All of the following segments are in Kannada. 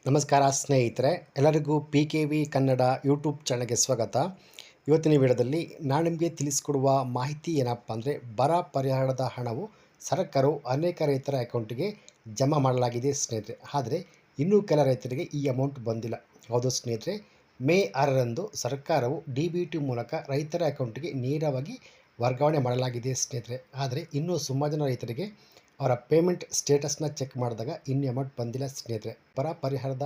ನಮಸ್ಕಾರ ಸ್ನೇಹಿತರೆ, ಎಲ್ಲರಿಗೂ PKV ಕನ್ನಡ ಯೂಟ್ಯೂಬ್ ಚಾನಲ್ಗೆ ಸ್ವಾಗತ. ಇವತ್ತಿನ ವಿಡಿಯೋದಲ್ಲಿ ನಾನು ನಿಮಗೆ ತಿಳಿಸಿಕೊಡುವ ಮಾಹಿತಿ ಏನಪ್ಪ ಅಂದರೆ, ಬರ ಪರಿಹಾರದ ಹಣವು ಸರ್ಕಾರವು ಅನೇಕ ರೈತರ ಅಕೌಂಟಿಗೆ ಜಮಾ ಮಾಡಲಾಗಿದೆ ಸ್ನೇಹಿತರೆ. ಆದರೆ ಇನ್ನೂ ಕೆಲ ರೈತರಿಗೆ ಈ ಅಮೌಂಟ್ ಬಂದಿಲ್ಲ. ಹೌದು ಸ್ನೇಹಿತರೆ, ಮೇ 6ರಂದು ಸರ್ಕಾರವು DBT ಮೂಲಕ ರೈತರ ಅಕೌಂಟಿಗೆ ನೇರವಾಗಿ ವರ್ಗಾವಣೆ ಮಾಡಲಾಗಿದೆ ಸ್ನೇಹಿತರೆ. ಆದರೆ ಇನ್ನೂ ಸುಮಾರು ಜನ ರೈತರಿಗೆ ಅವರ ಪೇಮೆಂಟ್ ಸ್ಟೇಟಸ್ನ ಚೆಕ್ ಮಾಡಿದಾಗ ಇನ್ನೂ ಅಮೌಂಟ್ ಬಂದಿಲ್ಲ ಸ್ನೇಹಿತರೆ. ಬರ ಪರಿಹಾರದ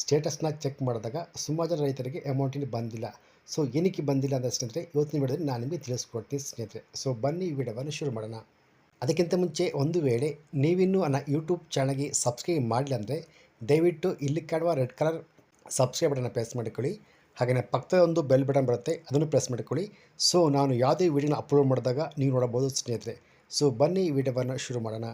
ಸ್ಟೇಟಸ್ನ ಚೆಕ್ ಮಾಡಿದಾಗ ಸುಮಾರು ಜನ ರೈತರಿಗೆ ಅಮೌಂಟಿನ ಬಂದಿಲ್ಲ. ಸೊ ಏನಕ್ಕೆ ಬಂದಿಲ್ಲ ಅಂದರೆ ಸ್ನೇಹಿತರೆ, ಇವತ್ತಿನ ವಿಡಿಯೋದಲ್ಲಿ ನಾನು ನಿಮಗೆ ತಿಳಿಸ್ಕೊಡ್ತೀನಿ ಸ್ನೇಹಿತರೆ. ಸೊ ಬನ್ನಿ ಈ ವಿಡಿಯೋವನ್ನು ಶುರು ಮಾಡೋಣ. ಅದಕ್ಕಿಂತ ಮುಂಚೆ ಒಂದು ವೇಳೆ ನೀವಿನ್ನೂ ನನ್ನ ಯೂಟ್ಯೂಬ್ ಚಾನಲ್ಗೆ ಸಬ್ಸ್ಕ್ರೈಬ್ ಮಾಡಿಲ್ಲ ಅಂದರೆ ದಯವಿಟ್ಟು ಇಲ್ಲಿ ಕಾಣುವ ರೆಡ್ ಕಲರ್ ಸಬ್ಸ್ಕ್ರೈಬ್ ಬಟನ್ನ ಪ್ರೆಸ್ ಮಾಡಿಕೊಳ್ಳಿ. ಹಾಗೆಯೇ ಪಕ್ಕದ ಒಂದು ಬೆಲ್ ಬಟನ್ ಬರುತ್ತೆ, ಅದನ್ನು ಪ್ರೆಸ್ ಮಾಡಿಕೊಳ್ಳಿ. ಸೊ ನಾನು ಯಾವುದೇ ವಿಡಿಯೋನ ಅಪ್ಲೋಡ್ ಮಾಡಿದಾಗ ನೀವು ನೋಡಬಹುದು ಸ್ನೇಹಿತರೆ. ಸೊ ಬನ್ನಿ ಈ ವಿಡಿಯೋವನ್ನು ಶುರು ಮಾಡೋಣ.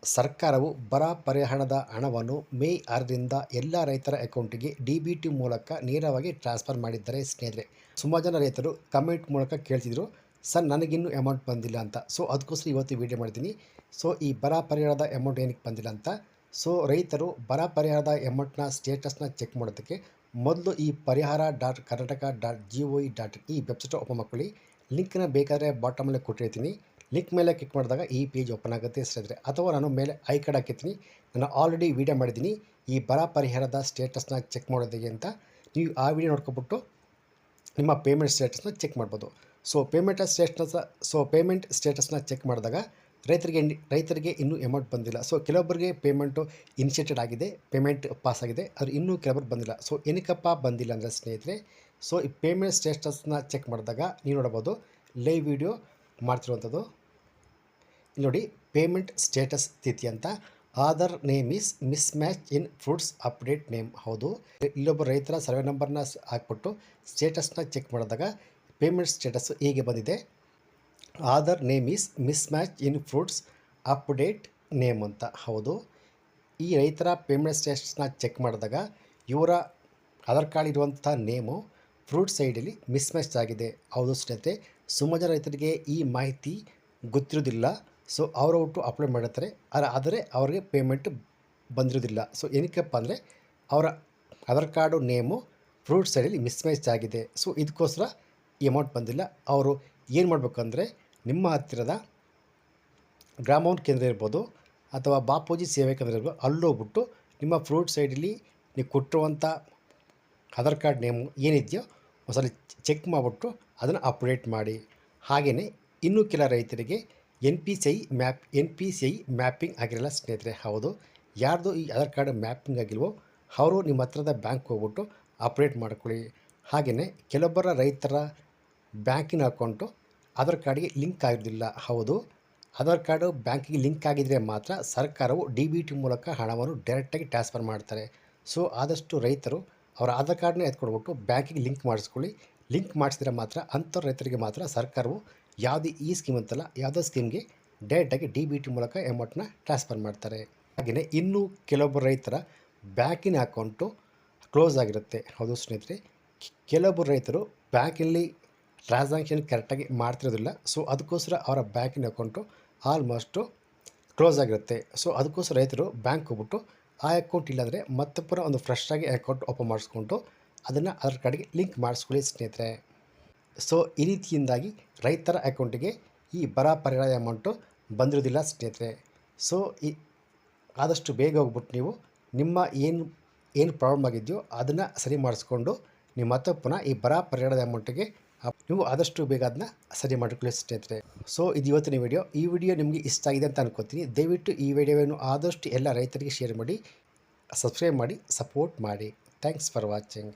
ಸರ್ಕಾರವು ಬರ ಪರಿಹಾರದ ಹಣವನ್ನು ಮೇ 6ರಿಂದ ಎಲ್ಲ ರೈತರ ಅಕೌಂಟಿಗೆ DBT ಮೂಲಕ ನೇರವಾಗಿ ಟ್ರಾನ್ಸ್ಫರ್ ಮಾಡಿದ್ದಾರೆ ಸ್ನೇಹಿತರೆ. ಸುಮಾರು ಜನ ರೈತರು ಕಮೆಂಟ್ ಮೂಲಕ ಕೇಳ್ತಿದ್ರು, ಸರ್ ನನಗಿನ್ನೂ ಅಮೌಂಟ್ ಬಂದಿಲ್ಲ ಅಂತ. ಸೊ ಅದಕ್ಕೋಸ್ಕರ ಇವತ್ತು ವಿಡಿಯೋ ಮಾಡಿದ್ದೀನಿ. ಸೊ ಈ ಬರ ಪರಿಹಾರದ ಅಮೌಂಟ್ ಏನಕ್ಕೆ ಬಂದಿಲ್ಲ ಅಂತ. ಸೊ ರೈತರು ಬರ ಪರಿಹಾರದ ಅಮೌಂಟ್ನ ಸ್ಟೇಟಸ್ನ ಚೆಕ್ ಮಾಡೋದಕ್ಕೆ ಮೊದಲು ಈ ಪರಿಹಾರ.karnataka.gov.in ಈ ವೆಬ್ಸೈಟ್ ಓಪನ್ ಮಾಡ್ಕೊಳ್ಳಿ. ಲಿಂಕ್ನ ಬೇಕಾದರೆ ಬಾಟಮಲ್ಲೇ ಕೊಟ್ಟಿರ್ತೀನಿ. ಲಿಂಕ್ ಮೇಲೆ ಕ್ಲಿಕ್ ಮಾಡಿದಾಗ ಈ ಪೇಜ್ ಓಪನ್ ಆಗುತ್ತೆ ಸ್ನೇಹಿತರೆ. ಅಥವಾ ನಾನು ಮೇಲೆ ಐ ಕಾರ್ಡ್ ಹಾಕಿರ್ತೀನಿ. ನಾನು ಆಲ್ರೆಡಿ ವಿಡಿಯೋ ಮಾಡಿದ್ದೀನಿ ಈ ಬರ ಪರಿಹಾರದ ಸ್ಟೇಟಸ್ನ ಚೆಕ್ ಮಾಡೋದಿಗೆ ಅಂತ. ನೀವು ಆ ವಿಡಿಯೋ ನೋಡ್ಕೊಬಿಟ್ಟು ನಿಮ್ಮ ಪೇಮೆಂಟ್ ಸ್ಟೇಟಸ್ನ ಚೆಕ್ ಮಾಡ್ಬೋದು. ಸೊ ಪೇಮೆಂಟ್ ಸ್ಟೇಟಸ್ನ ಚೆಕ್ ಮಾಡಿದಾಗ ರೈತರಿಗೆ ಇನ್ನೂ ಅಮೌಂಟ್ ಬಂದಿಲ್ಲ. ಸೊ ಕೆಲವೊಬ್ಬರಿಗೆ ಪೇಮೆಂಟು ಇನಿಷಿಯೇಟೆಡ್ ಆಗಿದೆ, ಪೇಮೆಂಟ್ ಪಾಸ್ ಆಗಿದೆ, ಆದರೆ ಇನ್ನೂ ಕೆಲವೊಬ್ಬರು ಬಂದಿಲ್ಲ. ಸೊ ಏನಕ್ಕಪ್ಪ ಬಂದಿಲ್ಲ ಅಂದರೆ ಸ್ನೇಹಿತರೆ, ಸೊ ಈ ಪೇಮೆಂಟ್ ಸ್ಟೇಟಸ್ನ ಚೆಕ್ ಮಾಡಿದಾಗ ನೀವು ನೋಡ್ಬೋದು ಲೈವ್ ವಿಡಿಯೋ ಮಾಡ್ತಿರುವಂಥದ್ದು. ಇಲ್ಲಿ ನೋಡಿ, ಪೇಮೆಂಟ್ ಸ್ಟೇಟಸ್ ಸ್ಥಿತಿ ಅಂತ Aadhaar name is miss match in fruits update name. ಹೌದು, ಇಲ್ಲೊಬ್ಬ ರೈತರ ಸರ್ವೆ ನಂಬರ್ನ ಹಾಕ್ಬಿಟ್ಟು ಸ್ಟೇಟಸ್ನ ಚೆಕ್ ಮಾಡಿದಾಗ ಪೇಮೆಂಟ್ ಸ್ಟೇಟಸ್ ಹೀಗೆ ಬಂದಿದೆ, Aadhaar name is miss match in fruits update name ಅಂತ. ಹೌದು, ಈ ರೈತರ ಪೇಮೆಂಟ್ ಸ್ಟೇಟಸ್ನ ಚೆಕ್ ಮಾಡಿದಾಗ ಇವರ ಆಧಾರ್ ಕಾರ್ಡ್ ಇರುವಂಥ ನೇಮು ಫ್ರೂಟ್ ಸೈಡಲ್ಲಿ ಮಿಸ್ ಮ್ಯಾಚ್ ಆಗಿದೆ. ಹೌದು ಸ್ನೇಹಿತರೆ, ಸುಮಾರು ಜನ ರೈತರಿಗೆ ಈ ಮಾಹಿತಿ ಗೊತ್ತಿರೋದಿಲ್ಲ. ಸೊ ಅವರು ಅಪ್ಲೋಡ್ ಮಾಡಿರ್ತಾರೆ, ಆದರೆ ಅವರಿಗೆ ಪೇಮೆಂಟ್ ಬಂದಿರೋದಿಲ್ಲ. ಸೊ ಏನಕ್ಕಪ್ಪ ಅಂದರೆ ಅವರ ಆಧಾರ್ ಕಾರ್ಡು ನೇಮು ಫ್ರೂಟ್ ಸೈಡಲ್ಲಿ ಮಿಸ್ ಮ್ಯಾಚ್ ಆಗಿದೆ. ಸೊ ಇದಕ್ಕೋಸ್ಕರ ಈ ಅಮೌಂಟ್ ಬಂದಿಲ್ಲ. ಅವರು ಏನು ಮಾಡಬೇಕಂದ್ರೆ, ನಿಮ್ಮ ಹತ್ತಿರದ ಗ್ರಾಮೋನ್ ಕೇಂದ್ರ ಇರ್ಬೋದು ಅಥವಾ ಬಾಪೂಜಿ ಸೇವೆ ಕೇಂದ್ರ ಇರ್ಬೋದು, ಅಲ್ಲೋಗ್ಬಿಟ್ಟು ನಿಮ್ಮ ಫ್ರೂಟ್ ಸೈಡಲ್ಲಿ ನೀವು ಕೊಟ್ಟಿರುವಂಥ ಆಧಾರ್ ಕಾರ್ಡ್ ನೇಮು ಏನಿದೆಯೋ ಒಂದ್ಸಲ ಚೆಕ್ ಮಾಡಿಬಿಟ್ಟು ಅದನ್ನು ಅಪ್ಡೇಟ್ ಮಾಡಿ. ಹಾಗೆಯೇ ಇನ್ನೂ ಕೆಲ ರೈತರಿಗೆ NPCI ಮ್ಯಾಪಿಂಗ್ ಆಗಿರಲ್ಲ ಸ್ನೇಹಿತರೆ. ಹೌದು, ಯಾರ್ದು ಈ ಆಧಾರ್ ಕಾರ್ಡ್ ಮ್ಯಾಪಿಂಗ್ ಆಗಿಲ್ವೋ ಅವರು ನಿಮ್ಮ ಹತ್ರದ ಬ್ಯಾಂಕ್ ಹೋಗ್ಬಿಟ್ಟು ಅಪ್ಡೇಟ್ ಮಾಡ್ಕೊಳ್ಳಿ. ಹಾಗೆಯೇ ಕೆಲವೊಬ್ಬರ ರೈತರ ಬ್ಯಾಂಕಿನ ಅಕೌಂಟು ಆಧಾರ್ ಕಾರ್ಡ್ಗೆ ಲಿಂಕ್ ಆಗಿರೋದಿಲ್ಲ. ಹೌದು, ಆಧಾರ್ ಕಾರ್ಡು ಬ್ಯಾಂಕಿಗೆ ಲಿಂಕ್ ಆಗಿದ್ದರೆ ಮಾತ್ರ ಸರ್ಕಾರವು DBT ಮೂಲಕ ಹಣವನ್ನು ಡೈರೆಕ್ಟಾಗಿ ಟ್ರಾನ್ಸ್ಫರ್ ಮಾಡ್ತಾರೆ. ಸೊ ಆದಷ್ಟು ರೈತರು ಅವರ ಆಧಾರ್ ಕಾರ್ಡ್ನ ಎತ್ಕೊಡ್ಬಿಟ್ಟು ಬ್ಯಾಂಕಿಗೆ ಲಿಂಕ್ ಮಾಡಿಸ್ಕೊಳ್ಳಿ. ಲಿಂಕ್ ಮಾಡಿಸಿದ್ರೆ ಮಾತ್ರ ಅಂಥವ್ರ ರೈತರಿಗೆ ಮಾತ್ರ ಸರ್ಕಾರವು ಯಾವುದೇ ಈ ಸ್ಕೀಮ್ ಅಂತಲ್ಲ, ಯಾವುದೋ ಸ್ಕೀಮ್ಗೆ ಡೈರೆಕ್ಟಾಗಿ DBT ಮೂಲಕ ಅಮೌಂಟ್ನ ಟ್ರಾನ್ಸ್ಫರ್ ಮಾಡ್ತಾರೆ. ಹಾಗೆಯೇ ಇನ್ನೂ ಕೆಲವೊಬ್ಬರು ರೈತರ ಬ್ಯಾಂಕಿನ ಅಕೌಂಟು ಕ್ಲೋಸ್ ಆಗಿರುತ್ತೆ. ಹೌದು ಸ್ನೇಹಿತರೆ, ಕೆಲವೊಬ್ಬರು ರೈತರು ಬ್ಯಾಂಕಲ್ಲಿ ಟ್ರಾನ್ಸಾಕ್ಷನ್ ಕರೆಕ್ಟಾಗಿ ಮಾಡ್ತಿರೋದಿಲ್ಲ. ಸೊ ಅದಕ್ಕೋಸ್ಕರ ಅವರ ಬ್ಯಾಂಕಿನ ಅಕೌಂಟು ಆಲ್ಮೋಸ್ಟು ಕ್ಲೋಸ್ ಆಗಿರುತ್ತೆ. ಸೊ ಅದಕ್ಕೋಸ್ಕರ ರೈತರು ಬ್ಯಾಂಕ್ ಹೋಗ್ಬಿಟ್ಟು ಆ ಅಕೌಂಟ್ ಇಲ್ಲಾಂದರೆ ಮತ್ತೆ ಪುನಃ ಒಂದು ಫ್ರೆಶ್ ಆಗಿ ಅಕೌಂಟ್ ಓಪನ್ ಮಾಡಿಸ್ಕೊಂಡು ಅದನ್ನು ಆಧಾರ್ ಕಾರ್ಡ್ಗೆ ಲಿಂಕ್ ಮಾಡಿಸ್ಕೊಳ್ಳಿ ಸ್ನೇಹಿತರೆ. ಸೊ ಈ ರೀತಿಯಿಂದಾಗಿ ರೈತರ ಅಕೌಂಟಿಗೆ ಈ ಬರ ಪರಿಹಾರದ ಅಮೌಂಟು ಬಂದಿರೋದಿಲ್ಲ ಸ್ನೇಹಿತರೆ. ಸೊ ಆದಷ್ಟು ಬೇಗ ಹೋಗ್ಬಿಟ್ಟು ನೀವು ನಿಮ್ಮ ಏನು ಪ್ರಾಬ್ಲಮ್ ಆಗಿದೆಯೋ ಅದನ್ನು ಸರಿ ಮಾಡಿಸ್ಕೊಂಡು ನೀವು ಮತ್ತೆ ಪುನಃ ಈ ಬರ ಪರಿಹಾರದ ಅಮೌಂಟಿಗೆ ನೀವು ಆದಷ್ಟು ಬೇಗ ಅದನ್ನ ಸರಿ ಮಾಡಿಕೊಳ್ಳಿ ಸ್ನೇಹಿತರೆ. ಸೊ ಇದು ಇವತ್ತಿನ ವಿಡಿಯೋ. ಈ ವಿಡಿಯೋ ನಿಮಗೆ ಇಷ್ಟ ಆಗಿದೆ ಅಂತ ಅನ್ಕೋತೀನಿ. ದಯವಿಟ್ಟು ಈ ವಿಡಿಯೋವನ್ನು ಆದಷ್ಟು ಎಲ್ಲ ರೈತರಿಗೆ ಶೇರ್ ಮಾಡಿ, ಸಬ್ಸ್ಕ್ರೈಬ್ ಮಾಡಿ, ಸಪೋರ್ಟ್ ಮಾಡಿ. Thanks for watching.